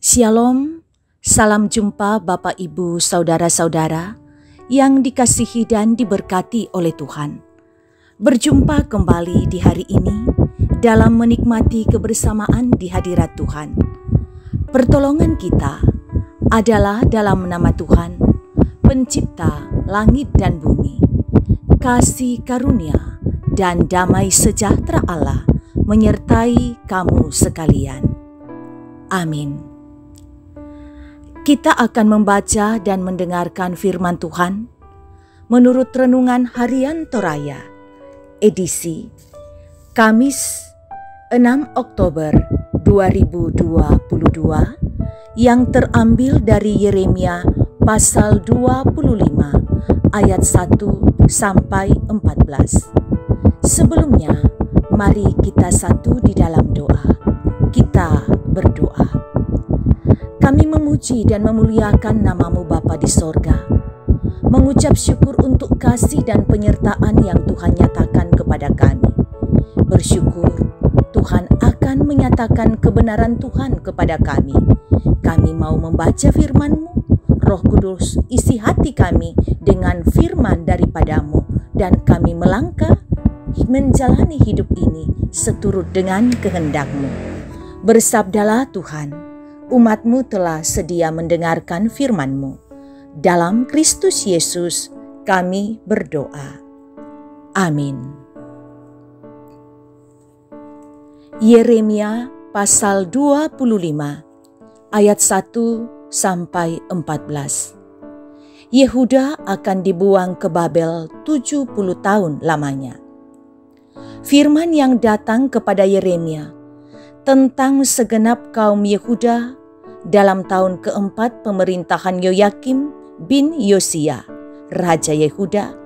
Shalom, salam jumpa Bapak Ibu Saudara-saudara yang dikasihi dan diberkati oleh Tuhan. Berjumpa kembali di hari ini dalam menikmati kebersamaan di hadirat Tuhan. Pertolongan kita adalah dalam nama Tuhan, Pencipta langit dan bumi. Kasih karunia dan damai sejahtera Allah menyertai kamu sekalian. Amin. Kita akan membaca dan mendengarkan firman Tuhan menurut Renungan Harian Toraya, edisi Kamis 6 Oktober 2022 yang terambil dari Yeremia pasal 25 ayat 1 sampai 14. Sebelumnya, mari kita satu di dalam doa. Kita berdoa. Kami memuji dan memuliakan nama-Mu Bapa di sorga, mengucap syukur untuk kasih dan penyertaan yang Tuhan nyatakan kepada kami. Bersyukur Tuhan akan menyatakan kebenaran Tuhan kepada kami. Kami mau membaca firman-Mu. Roh Kudus isi hati kami dengan firman daripada-Mu, dan kami melangkah menjalani hidup ini seturut dengan kehendak-Mu. Bersabdalah Tuhan, umat-Mu telah sedia mendengarkan firman-Mu. Dalam Kristus Yesus kami berdoa. Amin. Yeremia pasal 25 ayat 1 sampai 14. Yehuda akan dibuang ke Babel 70 tahun lamanya. Firman yang datang kepada Yeremia tentang segenap kaum Yehuda dalam tahun keempat pemerintahan Yoyakim bin Yosia, Raja Yehuda,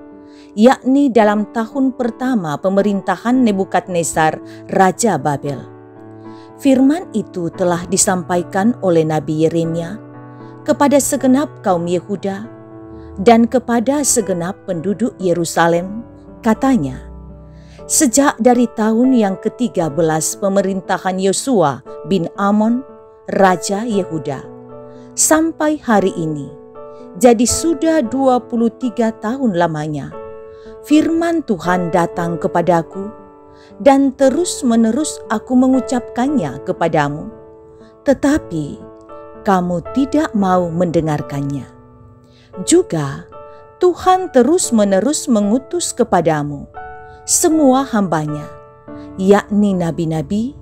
yakni dalam tahun pertama pemerintahan Nebukadnezar, Raja Babel. Firman itu telah disampaikan oleh Nabi Yeremia kepada segenap kaum Yehuda dan kepada segenap penduduk Yerusalem, katanya, sejak dari tahun yang ke-13 pemerintahan Yosua bin Amon, Raja Yehuda, sampai hari ini, jadi sudah 23 tahun lamanya, firman Tuhan datang kepadaku, dan terus-menerus aku mengucapkannya kepadamu, tetapi kamu tidak mau mendengarkannya. Juga Tuhan terus-menerus mengutus kepadamu semua hambanya, yakni nabi-nabi,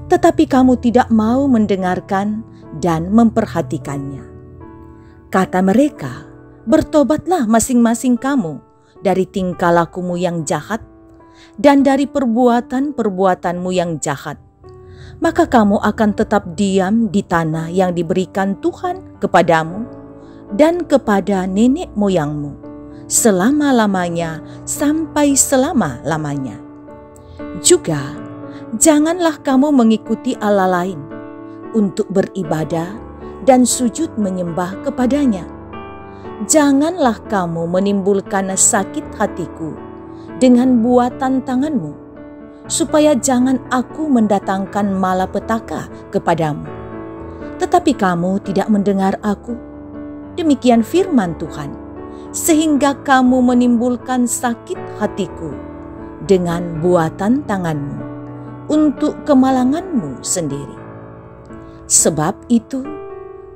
tetapi kamu tidak mau mendengarkan dan memperhatikannya. Kata mereka, bertobatlah masing-masing kamu dari tingkah lakumu yang jahat dan dari perbuatan-perbuatanmu yang jahat. Maka kamu akan tetap diam di tanah yang diberikan Tuhan kepadamu dan kepada nenek moyangmu selama-lamanya sampai selama-lamanya. Juga janganlah kamu mengikuti Allah lain untuk beribadah dan sujud menyembah kepadanya. Janganlah kamu menimbulkan sakit hatiku dengan buatan tanganmu, supaya jangan aku mendatangkan malapetaka kepadamu. Tetapi kamu tidak mendengar aku. Demikian firman Tuhan, sehingga kamu menimbulkan sakit hatiku dengan buatan tanganmu untuk kemalanganmu sendiri. Sebab itu,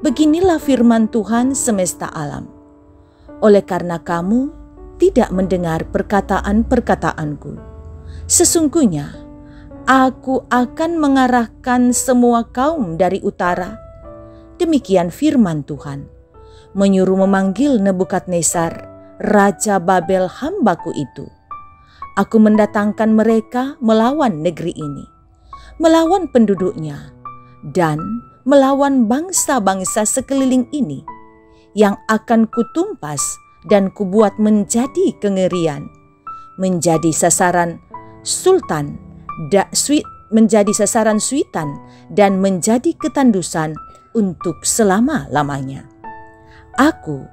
beginilah firman Tuhan semesta alam. Oleh karena kamu tidak mendengar perkataan-perkataanku, sesungguhnya aku akan mengarahkan semua kaum dari utara, demikian firman Tuhan, menyuruh memanggil Nebukadnezar, Raja Babel hambaku itu. Aku mendatangkan mereka melawan negeri ini, melawan penduduknya, dan melawan bangsa-bangsa sekeliling ini, yang akan kutumpas dan kubuat menjadi kengerian, menjadi sasaran sultan, menjadi sasaran suitan, dan menjadi ketandusan untuk selama-lamanya. Aku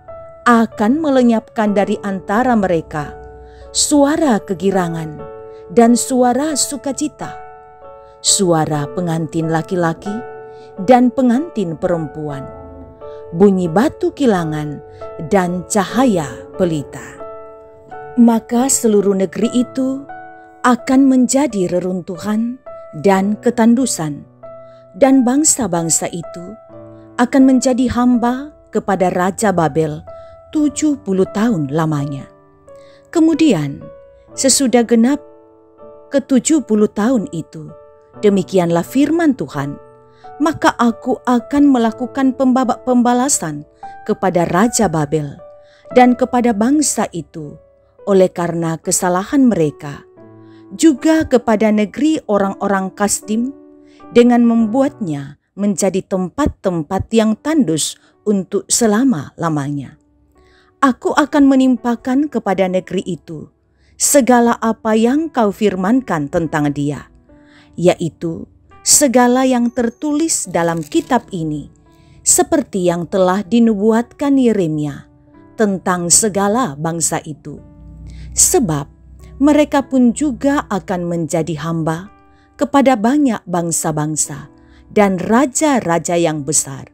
akan melenyapkan dari antara mereka suara kegirangan dan suara sukacita, suara pengantin laki-laki dan pengantin perempuan, bunyi batu kilangan dan cahaya pelita. Maka seluruh negeri itu akan menjadi reruntuhan dan ketandusan, dan bangsa-bangsa itu akan menjadi hamba kepada Raja Babel 70 tahun lamanya. Kemudian sesudah genap ke-70 tahun itu, demikianlah firman Tuhan, maka aku akan melakukan pembalasan kepada Raja Babel dan kepada bangsa itu oleh karena kesalahan mereka, juga kepada negeri orang-orang Kasdim dengan membuatnya menjadi tempat-tempat yang tandus untuk selama-lamanya. Aku akan menimpakan kepada negeri itu segala apa yang kau firmankan tentang dia, yaitu segala yang tertulis dalam kitab ini, seperti yang telah dinubuatkan Yeremia tentang segala bangsa itu. Sebab mereka pun juga akan menjadi hamba kepada banyak bangsa-bangsa dan raja-raja yang besar,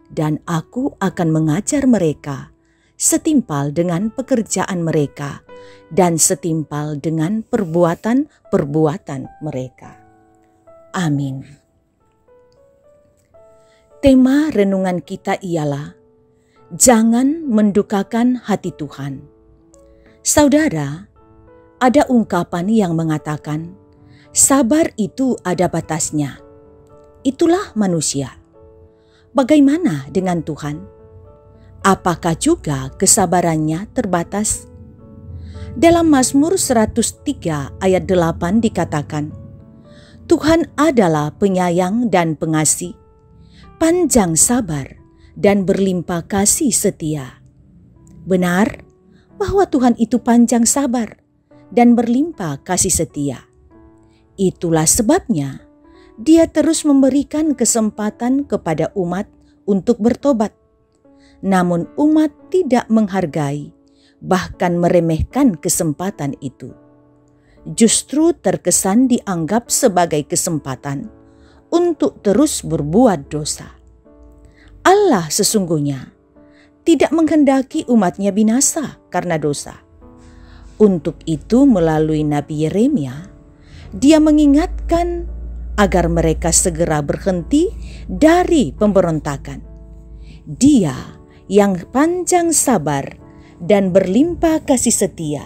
dan aku akan mengajar mereka setimpal dengan pekerjaan mereka dan setimpal dengan perbuatan-perbuatan mereka. Amin. Tema renungan kita ialah jangan mendukakan hati Tuhan. Saudara, ada ungkapan yang mengatakan sabar itu ada batasnya. Itulah manusia. Bagaimana dengan Tuhan? Apakah juga kesabarannya terbatas? Dalam Mazmur 103 ayat 8 dikatakan, Tuhan adalah penyayang dan pengasih, panjang sabar dan berlimpah kasih setia. Benar bahwa Tuhan itu panjang sabar dan berlimpah kasih setia. Itulah sebabnya Dia terus memberikan kesempatan kepada umat untuk bertobat. Namun umat tidak menghargai, bahkan meremehkan kesempatan itu. Justru terkesan dianggap sebagai kesempatan untuk terus berbuat dosa. Allah sesungguhnya tidak menghendaki umatnya binasa karena dosa. Untuk itu melalui Nabi Yeremia, Dia mengingatkan agar mereka segera berhenti dari pemberontakan. Dia yang panjang sabar dan berlimpah kasih setia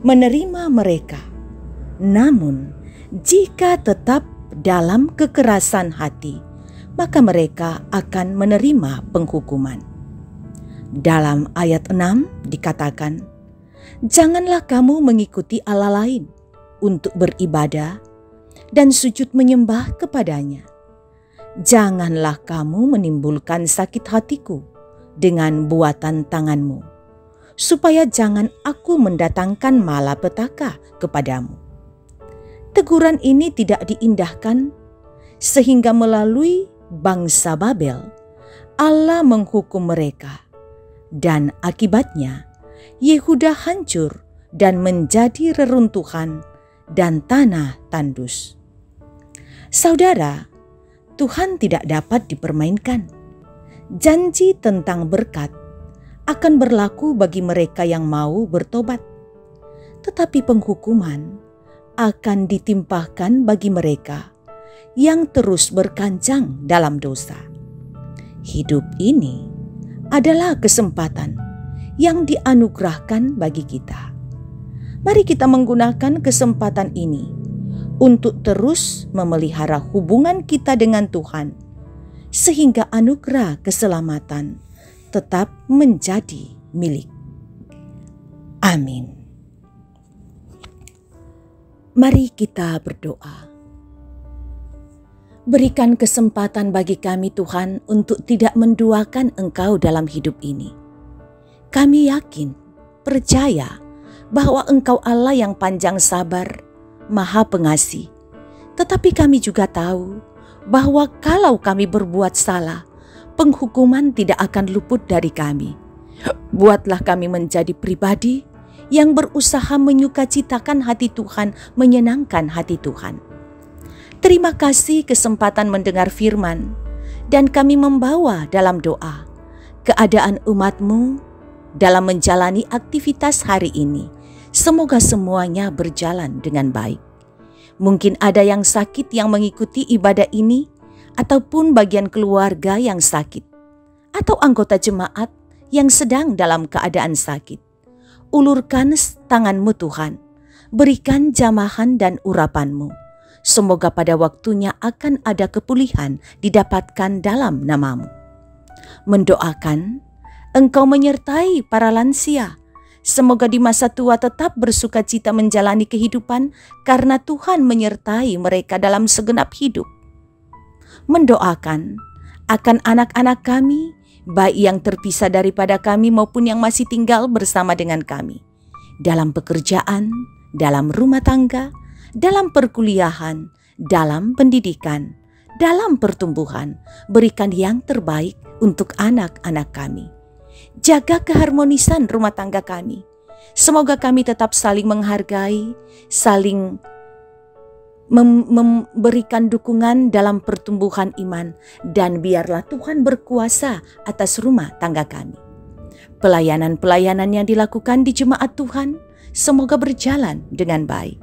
menerima mereka. Namun jika tetap dalam kekerasan hati, maka mereka akan menerima penghukuman. Dalam ayat 6 dikatakan, janganlah kamu mengikuti Allah lain untuk beribadah dan sujud menyembah kepadanya. Janganlah kamu menimbulkan sakit hatiku dengan buatan tanganmu, supaya jangan aku mendatangkan malapetaka kepadamu. Teguran ini tidak diindahkan, sehingga melalui bangsa Babel, Allah menghukum mereka, dan akibatnya Yehuda hancur dan menjadi reruntuhan dan tanah tandus. Saudara, Tuhan tidak dapat dipermainkan. Janji tentang berkat akan berlaku bagi mereka yang mau bertobat, tetapi penghukuman akan ditimpahkan bagi mereka yang terus berkancang dalam dosa. Hidup ini adalah kesempatan yang dianugerahkan bagi kita. Mari kita menggunakan kesempatan ini untuk terus memelihara hubungan kita dengan Tuhan, sehingga anugerah keselamatan tetap menjadi milik. Amin. Mari kita berdoa. Berikan kesempatan bagi kami Tuhan untuk tidak menduakan Engkau dalam hidup ini. Kami yakin, percaya bahwa Engkau Allah yang panjang sabar, Maha Pengasih. Tetapi kami juga tahu bahwa kalau kami berbuat salah, penghukuman tidak akan luput dari kami. Buatlah kami menjadi pribadi yang berusaha menyukacitakan hati Tuhan, menyenangkan hati Tuhan. Terima kasih kesempatan mendengar firman. dan kami membawa dalam doa keadaan umat-Mu dalam menjalani aktivitas hari ini. Semoga semuanya berjalan dengan baik. Mungkin ada yang sakit yang mengikuti ibadah ini, ataupun bagian keluarga yang sakit, atau anggota jemaat yang sedang dalam keadaan sakit. Ulurkan tangan-Mu Tuhan, berikan jamahan dan urapan-Mu. Semoga pada waktunya akan ada kepulihan didapatkan dalam nama-Mu. Mendoakan Engkau menyertai para lansia. Semoga di masa tua tetap bersuka cita menjalani kehidupan karena Tuhan menyertai mereka dalam segenap hidup. Mendoakan akan anak-anak kami, baik yang terpisah daripada kami maupun yang masih tinggal bersama dengan kami, dalam pekerjaan, dalam rumah tangga, dalam perkuliahan, dalam pendidikan, dalam pertumbuhan. Berikan yang terbaik untuk anak-anak kami. Jaga keharmonisan rumah tangga kami. Semoga kami tetap saling menghargai, saling memberikan dukungan dalam pertumbuhan iman, dan biarlah Tuhan berkuasa atas rumah tangga kami. Pelayanan-pelayanan yang dilakukan di jemaat Tuhan semoga berjalan dengan baik.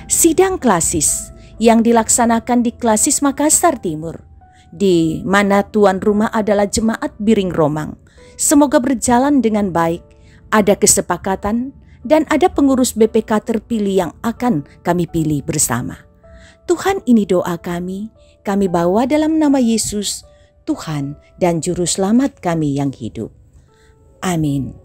Sidang klasis yang dilaksanakan di Klasis Makassar Timur, di mana tuan rumah adalah Jemaat Biring Romang, semoga berjalan dengan baik, ada kesepakatan, dan ada pengurus BPK terpilih yang akan kami pilih bersama. Tuhan, ini doa kami bawa dalam nama Yesus, Tuhan dan Juru Selamat kami yang hidup. Amin.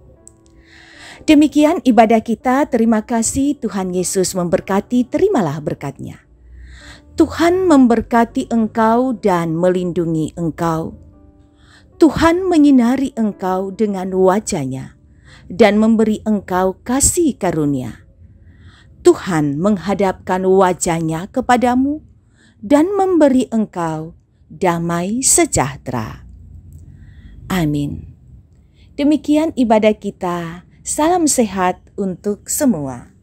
Demikian ibadah kita. Terima kasih. Tuhan Yesus memberkati. Terimalah berkat-Nya. Tuhan memberkati engkau dan melindungi engkau. Tuhan menyinari engkau dengan wajah-Nya dan memberi engkau kasih karunia. Tuhan menghadapkan wajah-Nya kepadamu dan memberi engkau damai sejahtera. Amin. Demikian ibadah kita. Salam sehat untuk semua.